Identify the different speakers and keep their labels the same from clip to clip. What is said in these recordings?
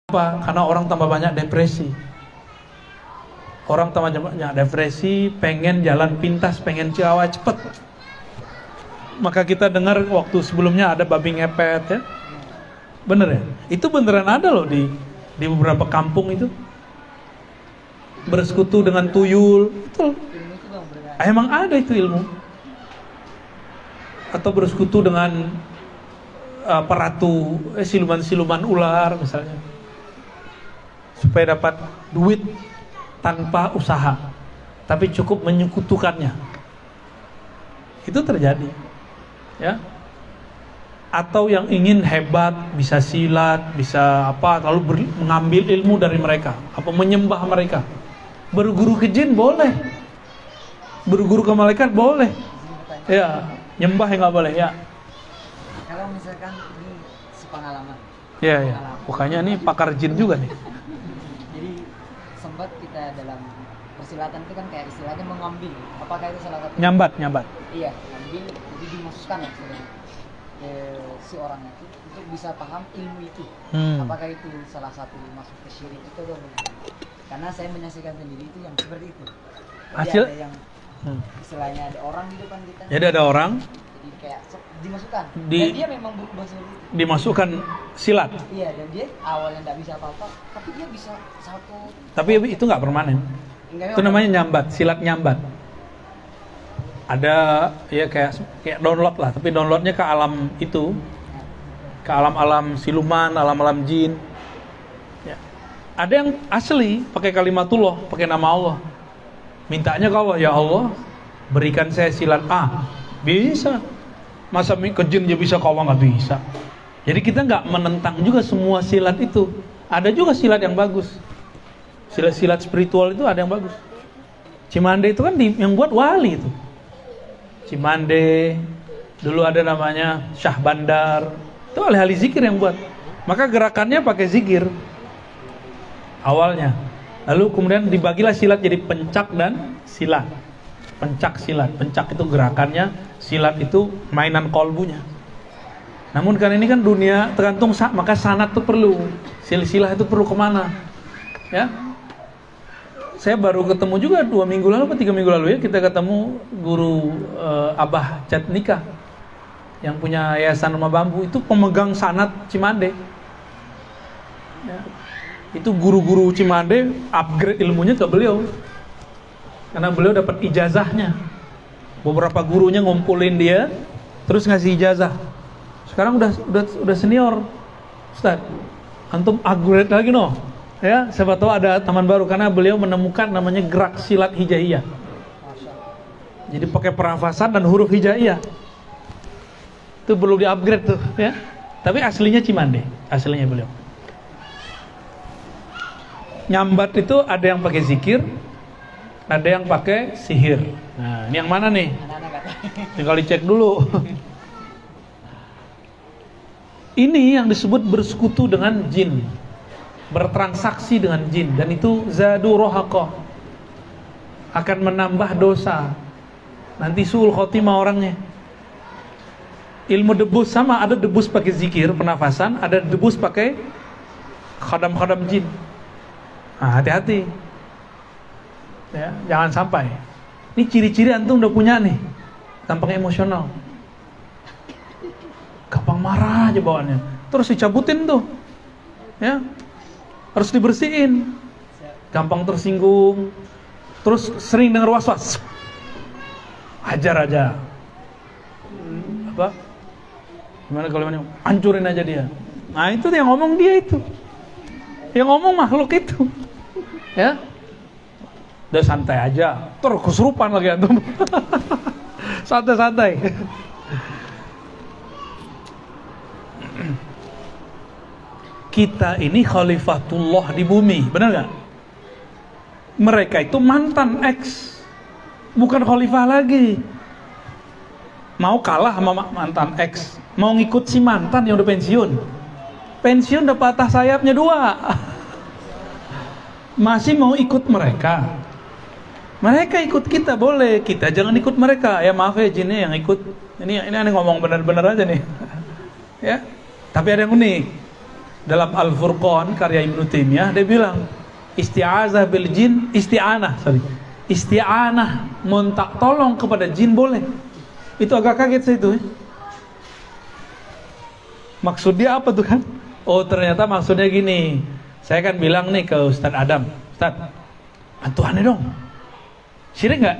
Speaker 1: Apa? Karena orang tambah banyak depresi. Orang tambah banyak depresi, pengen jalan pintas, pengen ciawa cepet. Maka kita dengar waktu sebelumnya ada babi ngepet ya. Bener ya? Itu beneran ada loh di beberapa kampung itu. Bersekutu dengan tuyul. Betul. Emang ada itu ilmu. Atau bersekutu dengan peratu, siluman-siluman ular misalnya. Supaya dapat duit tanpa usaha, tapi cukup menyekutukannya. Itu terjadi, ya. Atau yang ingin hebat, bisa silat, bisa apa, lalu mengambil ilmu dari mereka, apa menyembah mereka. Berguru ke jin boleh, berguru ke malaikat boleh, ya. Nyembah yang nggak boleh, ya.
Speaker 2: Kalau misalkan ini sepengalaman,
Speaker 1: Ya. Pokoknya ini pakar jin juga nih.
Speaker 2: Jadi sempat kita dalam persilatan itu kan kayak istilahnya mengambil. Apakah itu salah satu?
Speaker 1: Nyambat.
Speaker 2: Iya, ngambil. Jadi dimasukkan ya si orang itu untuk bisa paham ilmu itu. Apakah itu salah satu masuk ke syirik itu atau bukan? Karena saya menyaksikan sendiri itu yang seperti itu. Jadi
Speaker 1: Hasil?
Speaker 2: ada yang istilahnya ada orang di depan kita.
Speaker 1: Jadi ada orang
Speaker 2: Jadi kayak dimasukkan.
Speaker 1: Di-
Speaker 2: Dan dia memang berubah seperti itu.
Speaker 1: dimasukkan silat,
Speaker 2: Iya, dan dia awalnya nggak bisa apa-apa, tapi dia bisa satu.
Speaker 1: tapi itu nggak permanen. Itu namanya nyambat, silat nyambat. Ada ya kayak download lah, tapi downloadnya ke alam itu, ke alam-alam siluman, alam-alam jin. Ya. Ada yang asli pakai kalimatullah, pakai nama Allah. Mintanya ke Allah, ya Allah, berikan saya silat A. Bisa. Masa ke jin dia bisa, ke Allah nggak bisa. Jadi kita nggak menentang juga semua silat itu. Ada juga silat yang bagus. Silat-silat spiritual itu ada yang bagus. Cimande itu kan yang buat wali itu. Cimande, dulu ada namanya Syah Bandar. Itu ahli-ahli zikir yang buat. Maka gerakannya pakai zikir awalnya. Lalu kemudian dibagilah silat jadi pencak dan silat. Pencak silat. Pencak itu gerakannya, silat itu mainan kolbunya. Namun kan ini kan dunia tergantung maka sanad itu perlu. Silsilah itu perlu kemana? Ya. Saya baru ketemu juga 2 minggu lalu atau 3 minggu lalu ya, kita ketemu guru Abah Catnika yang punya yayasan rumah bambu, itu pemegang sanad Cimande. Ya. Itu guru-guru Cimande upgrade ilmunya ke beliau. Karena beliau dapat ijazahnya. Beberapa gurunya ngumpulin dia terus ngasih ijazah. Sekarang udah senior. Ustaz, antum upgrade lagi no. Ya, siapa tahu ada taman baru karena beliau menemukan namanya gerak silat hijaiyah. Jadi pakai pernafasan dan huruf hijaiyah. Itu perlu di-upgrade tuh, ya. Tapi aslinya Cimande, aslinya beliau. Nyambat itu ada yang pakai zikir, ada yang pakai sihir. Nah, ini yang mana nih?
Speaker 2: Anak-anak kata.
Speaker 1: Tinggal dicek dulu. Ini yang disebut bersekutu dengan jin, bertransaksi dengan jin, dan itu zadu rohaqah, akan menambah dosa. Nanti suul khotimah orangnya. Ilmu debus sama, ada debus pakai zikir, pernafasan, ada debus pakai khadam-khadam jin. Nah, hati-hati. Ya, jangan sampai. Ini ciri-ciri antum udah punya nih. Gampang emosional. Gampang marah aja bawaannya. Terus dicabutin tuh. Ya. Harus dibersihin. Gampang tersinggung. Terus sering dengar was-was. Hajar aja. Apa? Gimana kalau ini? Hancurin aja dia. Nah, itu yang ngomong dia itu. Yang ngomong makhluk itu. Ya. Udah santai aja, terus kesurupan lagi antum. Santai-santai. Kita ini khalifatullah di bumi, benar nggak? Mereka itu mantan ex, bukan khalifah lagi. Mau kalah sama mantan ex, mau ngikut si mantan yang udah pensiun. Pensiun udah patah sayapnya 2. Masih mau ikut mereka. Mereka ikut kita boleh, kita jangan ikut mereka. Ya maaf ya jinnya yang ikut. Ini ngomong benar-benar aja nih. Ya. Tapi ada yang unik. dalam Al-Furqan karya Ibnu Taimiyah, dia bilang isti'azah bil jin, isti'anah minta tolong kepada jin boleh. Itu agak kaget saya itu. Maksudnya apa tuh kan? Oh ternyata maksudnya gini. Saya kan bilang nih ke Ustadz Adam, Ustadz, bantu aneh dong. Syirik nggak?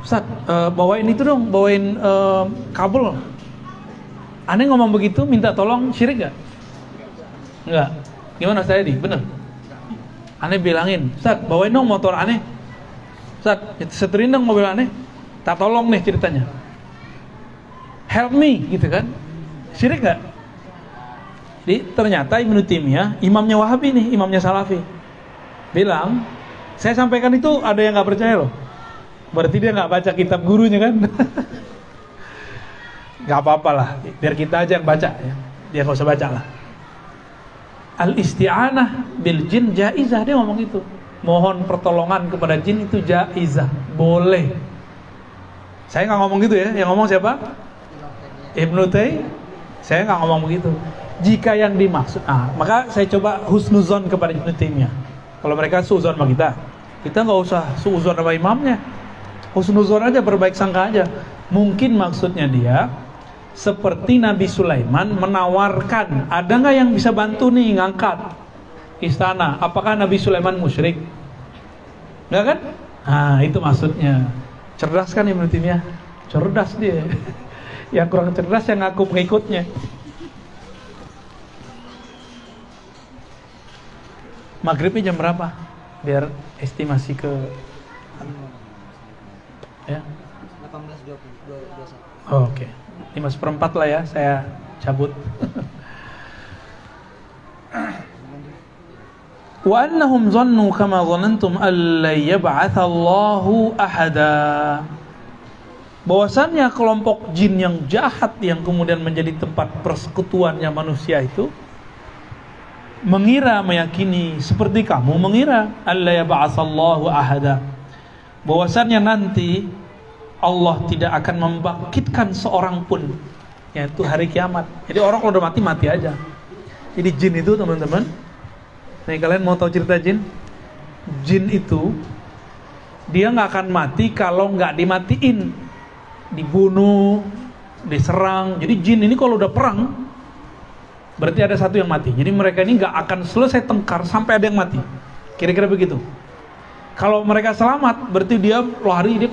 Speaker 1: Ustadz, bawain itu dong, bawain kabel. Aneh ngomong begitu, minta tolong, syirik nggak? Nggak. Gimana saya di? Bener. Aneh bilangin, Ustadz, bawain dong motor aneh. Ustadz, seterin dong mobil aneh. Tak tolong nih ceritanya. Help me, gitu kan? Syirik nggak? Jadi ternyata Ibnu Taimiyah, imamnya Wahabi nih, imamnya Salafi, bilang, saya sampaikan itu ada yang nggak percaya loh. Berarti dia nggak baca kitab gurunya kan? Nggak apa-apa lah, biar kita aja yang baca ya. Dia nggak usah baca lah. Al-isti'anah bil jin jaizah, dia ngomong itu. Mohon pertolongan kepada jin itu jaizah, boleh. Saya nggak ngomong gitu ya, yang ngomong siapa? Ibnu Taimiyah. Saya nggak ngomong begitu. Jika yang dimaksud, maka saya coba husnuzon kepada Ibnu Taimiyah. Kalau mereka suuzon sama kita nggak usah suuzon sama imamnya. Husnuzon aja, berbaik sangka aja. Mungkin maksudnya dia seperti Nabi Sulaiman menawarkan, ada nggak yang bisa bantu nih ngangkat istana? Apakah Nabi Sulaiman musyrik? Nggak kan? Itu maksudnya. Cerdas kan Ibnu Taimiyah? Cerdas dia. Yang kurang cerdas yang ngaku pengikutnya. Maghribnya jam berapa? Biar estimasi ke ya. 18.21. Oke. 5/4 lah ya, saya cabut. Wa annahum dhannu kama dhanantum alla yab'atha Allahu ahada. Bahwasannya kelompok jin yang jahat yang kemudian menjadi tempat persekutuannya manusia itu mengira, meyakini seperti kamu mengira, alla yab'atsallahu ahada, bahwasannya nanti Allah tidak akan membangkitkan seorang pun, yaitu hari kiamat. Jadi orang kalau udah mati, mati aja. Jadi jin itu teman-teman, nih kalian mau tahu cerita jin? Jin itu dia nggak akan mati kalau nggak dimatiin, dibunuh, diserang. Jadi jin ini kalau udah perang berarti ada satu yang mati. Jadi mereka ini nggak akan selesai tengkar sampai ada yang mati. Kira-kira begitu. Kalau mereka selamat, berarti dia lari, dia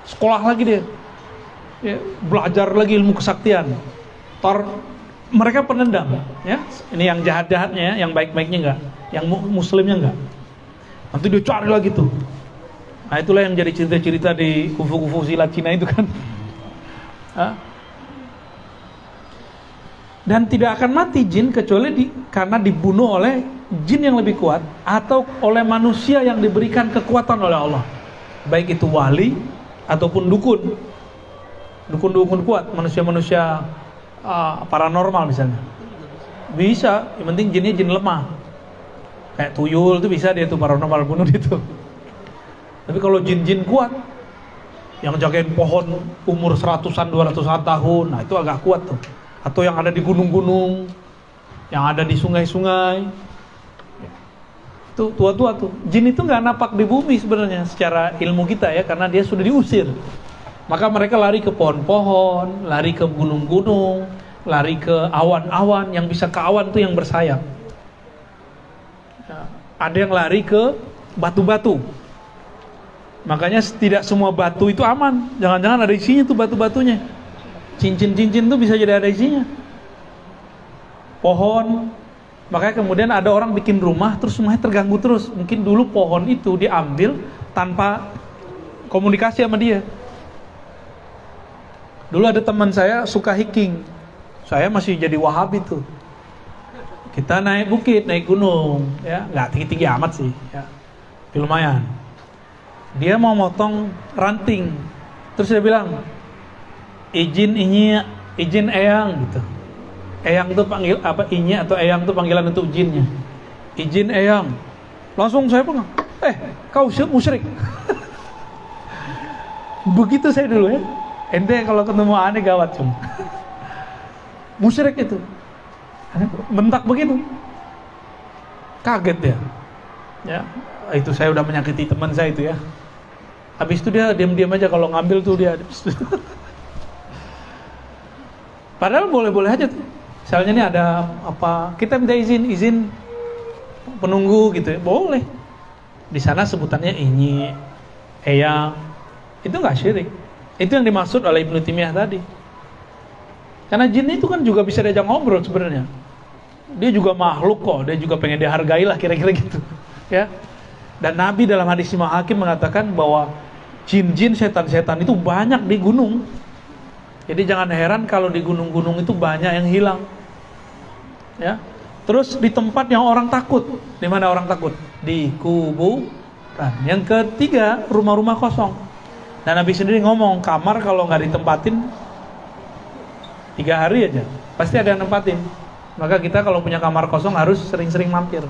Speaker 1: sekolah lagi dia. Ya, belajar lagi ilmu kesaktian. Mereka penendang, ya. Ini yang jahat-jahatnya, yang baik-baiknya enggak, yang muslimnya enggak. Nanti dia cari lagi tuh. Nah, itulah yang jadi cerita-cerita di kufu-kufu silat Cina itu kan. Dan tidak akan mati jin kecuali karena dibunuh oleh jin yang lebih kuat atau oleh manusia yang diberikan kekuatan oleh Allah. Baik itu wali ataupun dukun. Dukun-dukun kuat, manusia-manusia paranormal misalnya. Bisa, yang penting jinnya jin lemah. Kayak tuyul itu bisa dia tuh paranormal bunuh dia tuh. Tapi kalau jin-jin kuat yang jagain pohon umur 100-an 200-an tahun, nah itu agak kuat tuh. Atau yang ada di gunung-gunung, yang ada di sungai-sungai, tuh tua-tua tuh. Jin itu nggak napak di bumi sebenarnya secara ilmu kita ya, karena dia sudah diusir. Maka mereka lari ke pohon-pohon, lari ke gunung-gunung, lari ke awan-awan. Yang bisa ke awan tuh yang bersayap. Ada yang lari ke batu-batu. Makanya tidak semua batu itu aman. Jangan-jangan ada isinya tuh batu-batunya. Cincin-cincin tuh bisa jadi ada isinya. Pohon. Makanya kemudian ada orang bikin rumah, terus rumahnya terganggu terus. Mungkin dulu pohon itu diambil tanpa komunikasi sama dia. Dulu ada teman saya suka hiking. Saya masih jadi Wahabi tuh. Kita naik bukit, naik gunung, ya nggak tinggi-tinggi amat sih, ya, tapi lumayan. Dia mau motong ranting, terus dia bilang, izin eyang gitu. Eyang tuh panggil apa? Inya atau eyang tuh panggilan untuk jinnya. Izin eyang. Langsung saya pegang. Kau musyrik. Begitu saya dulu ya. Ente kalau ketemu aneh gawat cum. Musyrik itu. bentak begitu. Kaget dia. Ya, itu saya udah menyakiti teman saya itu ya. Habis itu dia diam-diam aja kalau ngambil tuh dia. Padahal boleh-boleh aja tuh. Misalnya ini ada apa, kita minta izin penunggu gitu ya, boleh. Di sana sebutannya inyi, eyang, itu nggak syirik. Itu yang dimaksud oleh Ibnu Taimiyah tadi. Karena jin itu kan juga bisa diajak ngobrol sebenarnya. Dia juga makhluk kok, dia juga pengen dihargai lah kira-kira gitu. Ya. Dan Nabi dalam hadis Imam Hakim mengatakan bahwa jin-jin, setan-setan itu banyak di gunung. Jadi jangan heran kalau di gunung-gunung itu banyak yang hilang. Ya. Terus di tempat yang orang takut. Di mana orang takut? Di kuburan. Yang ketiga, rumah-rumah kosong. Dan Nabi sendiri ngomong, kamar kalau nggak ditempatin 3 hari aja, pasti ada yang nempatin. Maka kita kalau punya kamar kosong harus sering-sering mampir.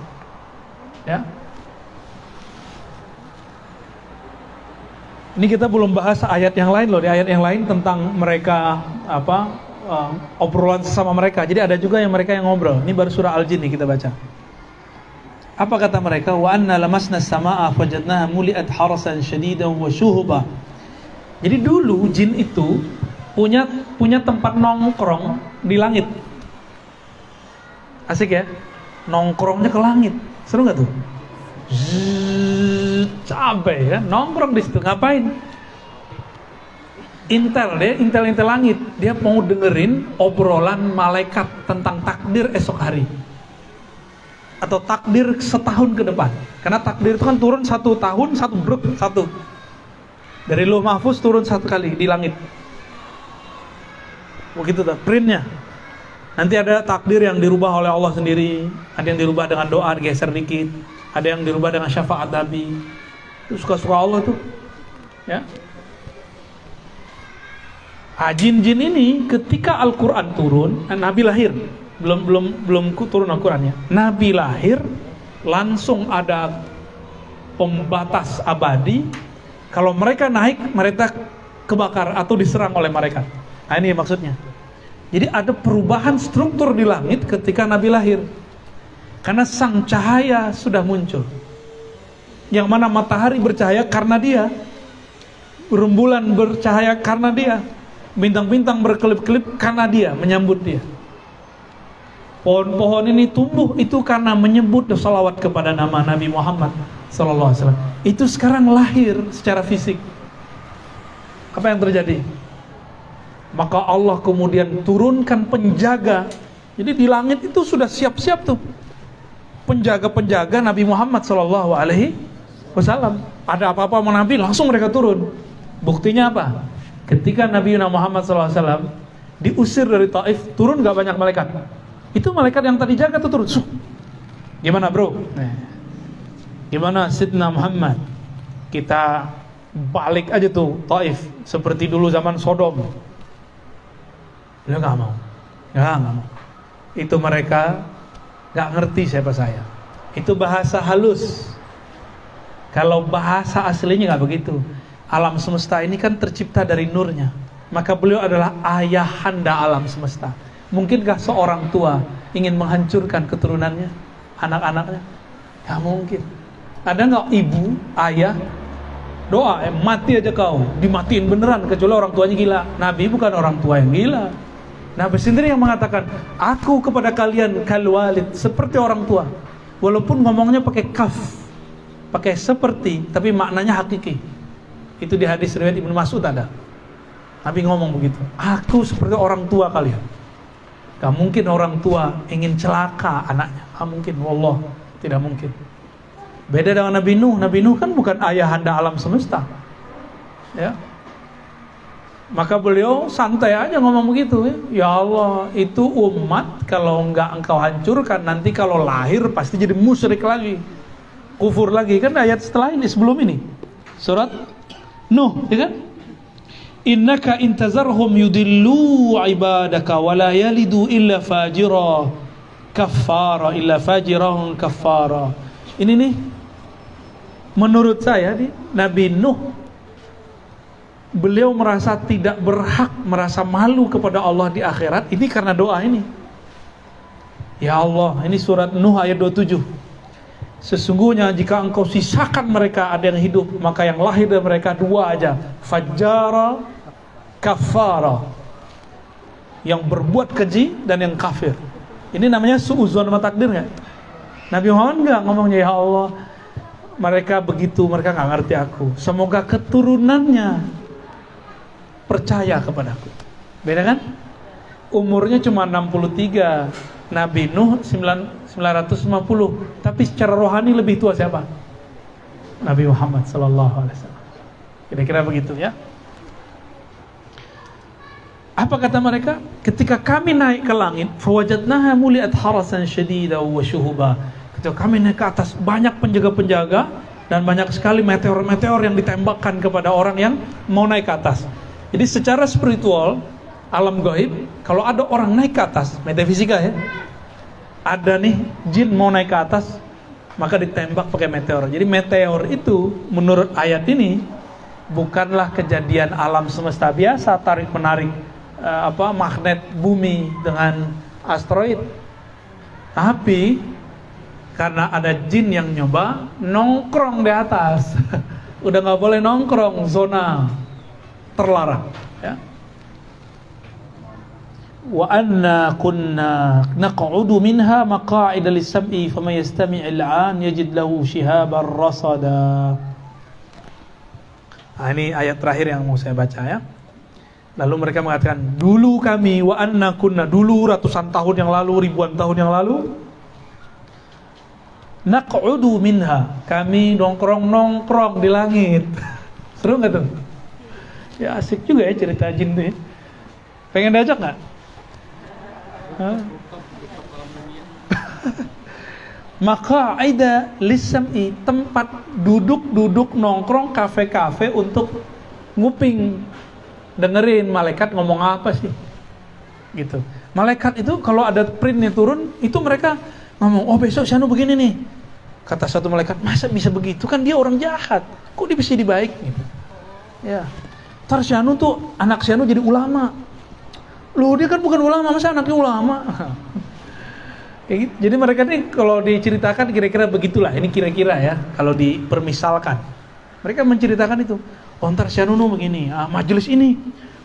Speaker 1: Ya. Ini kita belum bahas ayat yang lain loh. Di ayat yang lain tentang mereka obrolan sesama mereka. Jadi ada juga yang mereka yang ngobrol. Ini baru surah Al-Jin nih kita baca. Apa kata mereka? Wa anna lamasna as-samaa'a fajadnaha muli'at harasan shadidan wa syuhuba. Jadi dulu jin itu punya tempat nongkrong di langit. Asik ya? Nongkrongnya ke langit. Seru nggak tuh? Capek ya, nongkrong di situ. Ngapain? Intel langit. Dia mau dengerin obrolan malaikat tentang takdir esok hari, atau takdir setahun ke depan. Karena takdir itu kan turun 1 tahun, satu dari Lauh Mahfuz turun 1 kali di langit. Begitu tuh printnya. Nanti ada takdir yang dirubah oleh Allah sendiri, ada yang dirubah dengan doa geser dikit, ada yang dirubah dengan syafaat Nabi. Itu suka-suka Allah tuh. Ya. Jin-jin ini ketika Al-Qur'an turun, Nabi lahir. Belum turun Al-Qur'annya. Nabi lahir, langsung ada pembatas abadi. Kalau mereka naik, mereka kebakar atau diserang oleh mereka. Nah, ini maksudnya. Jadi ada perubahan struktur di langit ketika Nabi lahir. Karena sang cahaya sudah muncul. Yang mana matahari bercahaya karena dia, rembulan bercahaya karena dia, bintang-bintang berkelip-kelip karena dia, menyambut dia. Pohon-pohon ini tumbuh itu karena menyebut salawat kepada nama Nabi Muhammad SAW. Itu sekarang lahir secara fisik. Apa yang terjadi? Maka Allah kemudian turunkan penjaga. Jadi di langit itu sudah siap-siap tuh penjaga-penjaga Nabi Muhammad SAW. Ada apa-apa sama Nabi, langsung mereka turun. Buktinya apa? Ketika Nabi Muhammad SAW diusir dari Taif, turun gak banyak malaikat? Itu malaikat yang tadi jaga tuh turun. Gimana bro? Gimana Sidna Muhammad? Kita balik aja tuh Taif seperti dulu zaman Sodom. Dia gak mau. Itu mereka gak ngerti siapa saya. Itu bahasa halus. Kalau bahasa aslinya gak begitu. Alam semesta ini kan tercipta dari nurnya. Maka beliau adalah ayahanda alam semesta. Mungkinkah seorang tua ingin menghancurkan keturunannya, anak-anaknya? Gak mungkin. Ada gak ibu, ayah doa, mati aja kau, dimatiin beneran, kecuali orang tuanya gila. Nabi bukan orang tua yang gila. Nabi sendiri yang mengatakan, aku kepada kalian kalwalid, seperti orang tua. Walaupun ngomongnya pakai kaf, pakai seperti, tapi maknanya hakiki. Itu di hadis riwayat Ibnu Mas'ud ada. Nabi ngomong begitu, aku seperti orang tua kalian. Gak mungkin orang tua ingin celaka anaknya. Gak mungkin, wallah, tidak mungkin. Beda dengan Nabi Nuh. Nabi Nuh kan bukan ayahanda alam semesta. Ya. Maka beliau santai aja ngomong begitu. Ya Allah, itu umat kalau enggak engkau hancurkan, nanti kalau lahir pasti jadi musyrik lagi, kufur lagi. Kan ayat setelah ini, sebelum ini, surat Nuh, ya kan? Innaka intazarhum yudillu ibadaka wala yalidu illa fajira kaffara illa fajirahun kaffara. Ini nih, menurut saya nih, Nabi Nuh, beliau merasa tidak berhak, merasa malu kepada Allah di akhirat. Ini karena doa ini. Ya Allah, ini surat Nuh ayat 27. Sesungguhnya jika engkau sisakan mereka ada yang hidup, maka yang lahir dari mereka dua aja, fajjara, kafara, yang berbuat keji dan yang kafir. Ini namanya suudzon sama takdir nggak? Nabi Muhammad nggak ngomongnya, ya Allah mereka begitu, mereka nggak ngerti aku, semoga keturunannya percaya kepadaku. Beda kan? Umurnya cuma 63, Nabi Nuh 950, tapi secara rohani lebih tua siapa? Nabi Muhammad SAW. Kira-kira begitu ya. Apa kata mereka? Ketika kami naik ke langit, fawajadnaha muliat harasan syadida wa syuhuba. Ketika kami naik ke atas, banyak penjaga-penjaga dan banyak sekali meteor-meteor yang ditembakkan kepada orang yang mau naik ke atas. Jadi secara spiritual, alam gaib, kalau ada orang naik ke atas, metafisika ya, ada nih jin mau naik ke atas, maka ditembak pakai meteor. Jadi meteor itu menurut ayat ini bukanlah kejadian alam semesta biasa, tarik menarik magnet bumi dengan asteroid, tapi karena ada jin yang nyoba nongkrong di atas. Udah nggak boleh nongkrong, zona terlarang ya. Wa anna kunna naq'udu minha maqa'ida lis-sam'i faman yastami' al-'an yajid lahu shihaban rasada. Ini ayat terakhir yang mau saya baca ya. Lalu mereka mengatakan, dulu kami, wa anna kunna, dulu ratusan tahun yang lalu, ribuan tahun yang lalu, naq'udu minha, kami nongkrong di langit. Seru nggak tuh? Ya asik juga ya cerita jin tuh ya. Pengen diajak nggak? Maka aida lisami, tempat duduk nongkrong, kafe-kafe untuk nguping, dengerin malaikat ngomong apa sih gitu. Malaikat itu kalau ada printnya turun, itu mereka ngomong, oh besok Syanu begini nih. Kata satu malaikat, masa bisa begitu, kan dia orang jahat, kok dia bisa dibaik gitu ya. Ntar Syanu tuh, anak Syanu jadi ulama. Loh dia kan bukan ulama, masa anaknya ulama? Kayak gitu. Jadi mereka nih kalau diceritakan kira-kira begitulah. Ini kira-kira ya, kalau dipermisalkan mereka menceritakan itu. Oh ntar Syanu begini, majelis ini,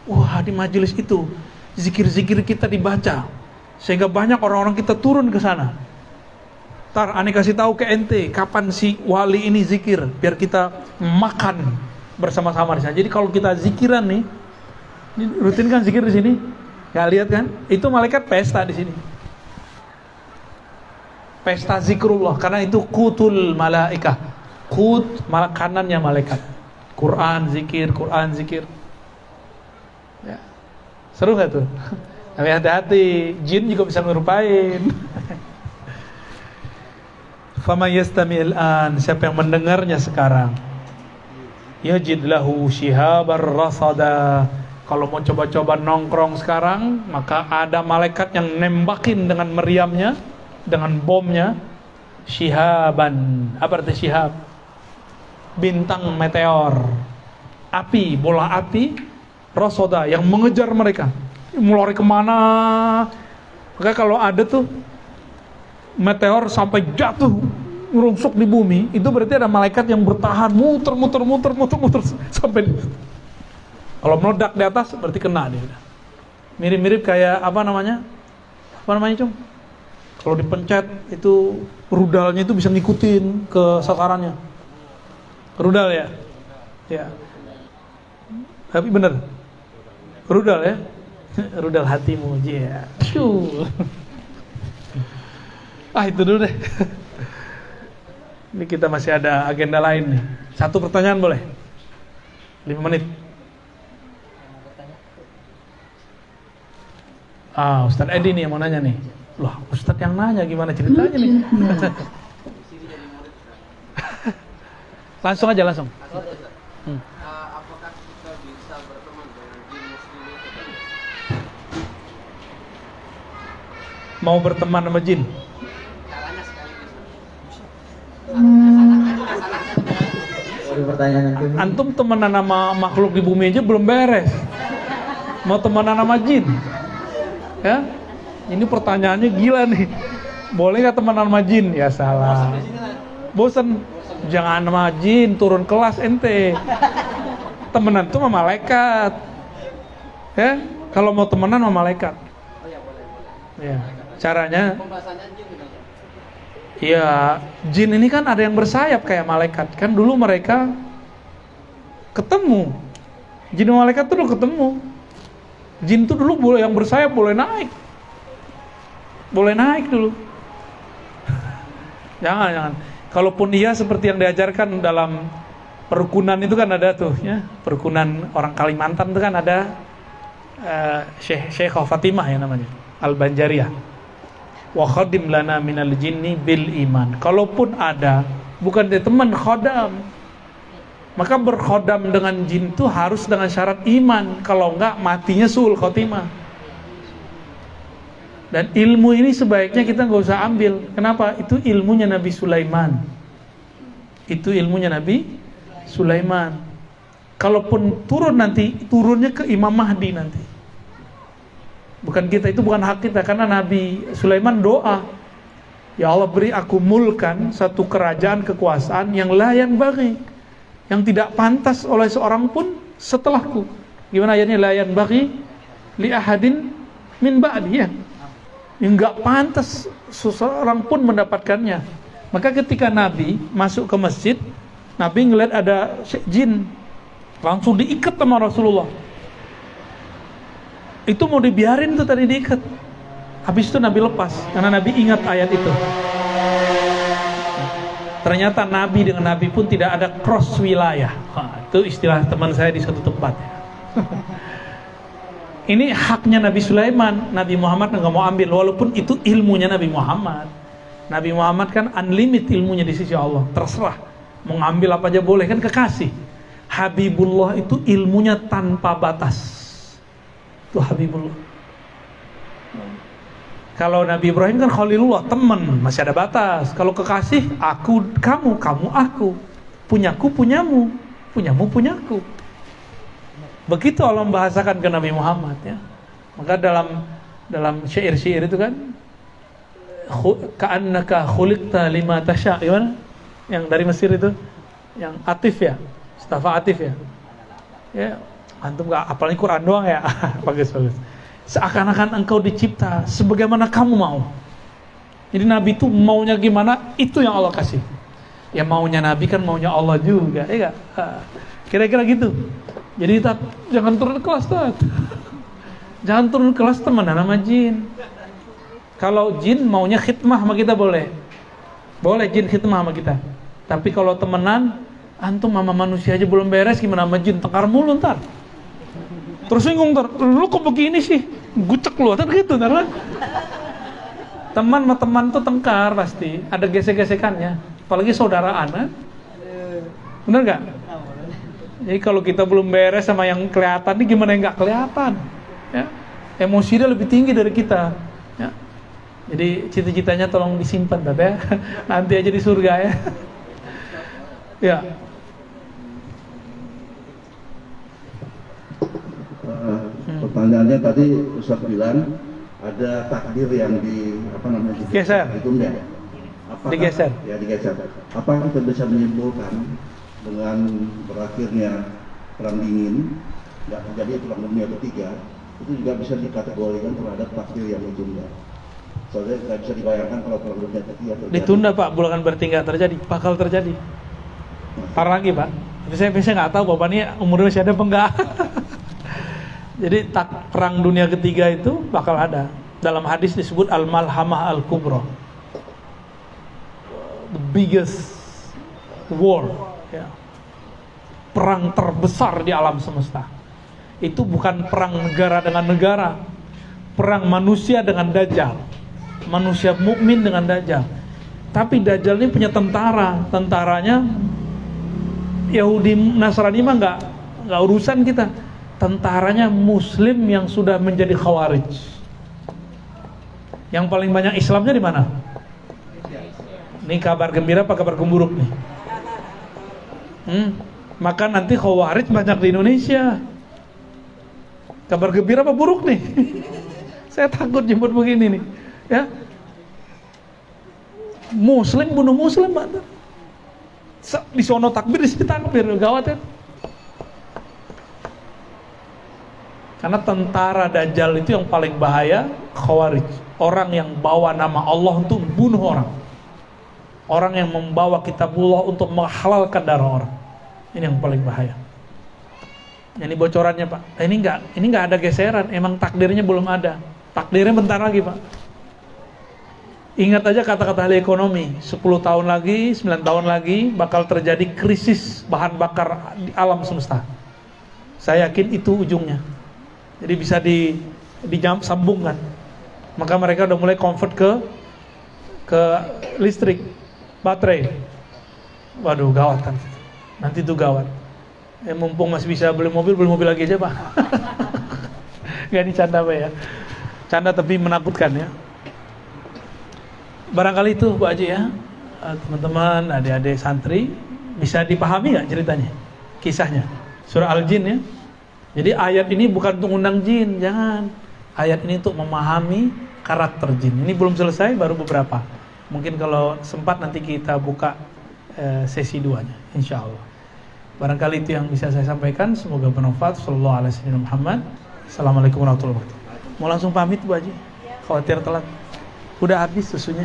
Speaker 1: wah di majelis itu zikir-zikir kita dibaca sehingga banyak orang-orang kita turun ke sana. Ntar aneh kasih tahu ke ente kapan si wali ini zikir, biar kita makan bersama-sama di sana. Jadi kalau kita zikiran nih, ini rutin kan zikir di sini, nggak lihat kan? Itu malaikat pesta di sini, pesta zikrullah, karena itu qutul malaikah, qut makanannya malaikat. Quran zikir ya. Seru gak tuh? Tapi hati-hati, jin juga bisa ngerupain. Fama yastami'il an, siapa yang mendengarnya sekarang, yajid lahu shihabar rasada. Kalau mau coba-coba nongkrong sekarang, maka ada malaikat yang nembakin dengan meriamnya, dengan bomnya, shihaban. Apa arti shihab? Bintang meteor, api, bola api, rasoda yang mengejar mereka, mau lari kemana. Maka kalau ada tuh meteor sampai jatuh ngerungsuk di bumi, itu berarti ada malaikat yang bertahan, muter sampai. Kalau meledak di atas berarti kena dia. Mirip-mirip kayak apa namanya Cung? Kalau dipencet itu rudalnya itu bisa ngikutin ke sasarannya. Rudal ya? Ya. Tapi bener. Rudal ya? Rudal hatimu, ya. Itu dulu deh. Ini kita masih ada agenda lain nih. Satu pertanyaan boleh? 5 menit. Ustadz Edi nih yang mau nanya nih. Loh, Ustadz yang nanya gimana ceritanya nih? Langsung aja.
Speaker 3: Apakah kita bisa berteman dengan jin muslim itu?
Speaker 1: Mau berteman sama jin?
Speaker 3: Caranya sekaligus.
Speaker 1: Antum temenan sama makhluk di bumi aja belum beres, mau temenan sama jin? Ya, ini pertanyaannya gila nih. Boleh nggak temenan sama jin? Ya salah. Bosen. Jangan sama jin, turun kelas ente. Temenan tuh sama malaikat. Ya, kalau mau temenan sama malaikat.
Speaker 3: Oh ya boleh.
Speaker 1: Ya, caranya.
Speaker 3: Pembahasannya jin gitu.
Speaker 1: Ya, jin ini kan ada yang bersayap kayak malaikat. Kan dulu mereka ketemu. Jin dan malaikat tuh dulu ketemu. Jin tuh dulu boleh yang bersayap boleh naik. Boleh naik dulu. Jangan. Kalaupun iya seperti yang diajarkan dalam perukunan itu kan ada tuh ya. Perukunan orang Kalimantan itu kan ada Syekh Fatimah ya namanya. Al-Banjariyah. Wa khadim lana minal jinni bil iman. Kalaupun ada bukan dia teman khodam. Maka berkhodam dengan jin itu harus dengan syarat iman. Kalau enggak matinya suul khotimah. Dan ilmu ini sebaiknya kita nggak usah ambil. Kenapa? Itu ilmunya Nabi Sulaiman. Itu ilmunya Nabi Sulaiman. Kalaupun turun nanti, turunnya ke Imam Mahdi nanti. Bukan kita, itu bukan hak kita. Karena Nabi Sulaiman doa, ya Allah beri aku mulkan, satu kerajaan kekuasaan yang layan bagi, yang tidak pantas oleh seorang pun setelahku. Gimana ayatnya? Layan bagi li ahadin min ba'di ya. Yang nggak pantas seseorang pun mendapatkannya. Maka ketika Nabi masuk ke masjid, Nabi ngeliat ada jin, langsung diikat sama Rasulullah. Itu mau dibiarin tuh tadi diikat. Habis itu Nabi lepas, karena Nabi ingat ayat itu. Ternyata Nabi dengan Nabi pun tidak ada cross wilayah. Itu istilah teman saya di satu tempat. Ini haknya Nabi Sulaiman, Nabi Muhammad nggak mau ambil, walaupun itu ilmunya Nabi Muhammad. Nabi Muhammad kan unlimited ilmunya di sisi Allah, terserah mau ngambil apa aja boleh, kan kekasih. Habibullah itu ilmunya tanpa batas. Itu Habibullah. Kalau Nabi Ibrahim kan Khalilullah, teman, masih ada batas. Kalau kekasih, aku, kamu, kamu, aku, punyaku, punyamu, punyamu, punyaku. Begitu Allah membahasakan ke Nabi Muhammad ya. Maka dalam syair-syair itu kan ka'annaka khuliqta lima tasya, gimana? Yang dari Mesir itu, yang Atif ya, Mustafa Atif ya. Ya, antum enggak apalagi Quran doang ya. Bagus. Seakan-akan engkau dicipta sebagaimana kamu mau. Jadi Nabi itu maunya gimana, itu yang Allah kasih. Ya maunya Nabi kan maunya Allah juga, ya enggak? Kira-kira gitu. Jadi jangan turun kelas tuh. Jangan turun kelas temenan sama jin. Kalau jin maunya khidmah sama kita boleh. Boleh jin khidmah sama kita. Tapi kalau temenan, antum sama manusia aja belum beres, gimana sama jin? Tengkar mulu ntar. Terus bingung ntar, lu kok begini sih? Gucek lu, ntar gitu ntar. Teman sama teman tuh tengkar pasti. Ada gesek-gesekannya. Apalagi saudaraan kan? Bener gak? Jadi kalau kita belum beres sama yang kelihatan, ini gimana yang nggak kelihatan? Ya, emosi dia lebih tinggi dari kita. Ya. Jadi cita-citanya tolong disimpan, ya. Nanti aja di surga ya. Ya.
Speaker 4: Pertanyaannya tadi Ustaz bilang ada takdir yang
Speaker 1: geser.
Speaker 4: Ditunda.
Speaker 1: Digeser.
Speaker 4: Ya digeser. Apakah kita bisa menyimpulkan dengan berakhirnya perang dingin, nggak terjadi perang dunia ketiga, itu juga bisa dikategorikan terhadap takdir yang ditunda. Soalnya nggak bisa dibayangkan kalau perang dunia ketiga terjadi. Ditunda
Speaker 1: Pak, bukan berarti nggak terjadi, bakal terjadi. Parah lagi Pak. Tapi saya nggak tahu Bapak ini umurnya masih ada apa enggak. Jadi perang dunia ketiga itu bakal ada. Dalam hadis disebut al-malhamah al-kubra, the biggest war. Ya. Perang terbesar di alam semesta. Itu bukan perang negara dengan negara, perang manusia dengan Dajjal, manusia mukmin dengan Dajjal. Tapi Dajjal ini punya tentara, tentaranya Yahudi Nasrani mah nggak urusan kita. Tentaranya Muslim yang sudah menjadi Khawarij. Yang paling banyak Islamnya di mana? Ini kabar gembira apa kabar gemburuk nih? Maka nanti Khawarij banyak di Indonesia. Kabar gembira apa buruk nih? Saya takut jemput begini nih. Ya. Muslim bunuh Muslim, Pak. Di sono takbir, di sini takbir, gawat kan? Karena tentara Dajjal itu yang paling bahaya, Khawarij. Orang yang bawa nama Allah untuk bunuh orang. Orang yang membawa kitabullah untuk menghalalkan darah orang. Ini yang paling bahaya. Ini bocorannya, Pak. Ini nggak ada geseran, emang takdirnya belum ada. Takdirnya bentar lagi, Pak. Ingat aja kata-kata ahli ekonomi, 10 tahun lagi, 9 tahun lagi bakal terjadi krisis bahan bakar di alam semesta. Saya yakin itu ujungnya. Jadi bisa disambungkan. Maka mereka udah mulai convert ke listrik, baterai. Waduh, gawat kan. Nanti itu gawat. Mumpung masih bisa beli mobil lagi aja, Pak. Gak dicanda, Pak ya. Canda tapi menakutkan ya. Barangkali itu Bu Haji ya, teman-teman, adik-adik santri, bisa dipahami nggak ceritanya, kisahnya, surah Al-Jin ya. Jadi ayat ini bukan untuk undang jin, jangan. Ayat ini untuk memahami karakter jin. Ini belum selesai, baru beberapa. Mungkin kalau sempat nanti kita buka sesi 2-nya, insya Allah. Barangkali itu yang bisa saya sampaikan. Semoga bermanfaat. Sallallahu alaihi wasallam Muhammad. Assalamualaikum warahmatullahi wabarakatuh. Mau langsung pamit Bu Haji? Khawatir telat. Udah habis susunya.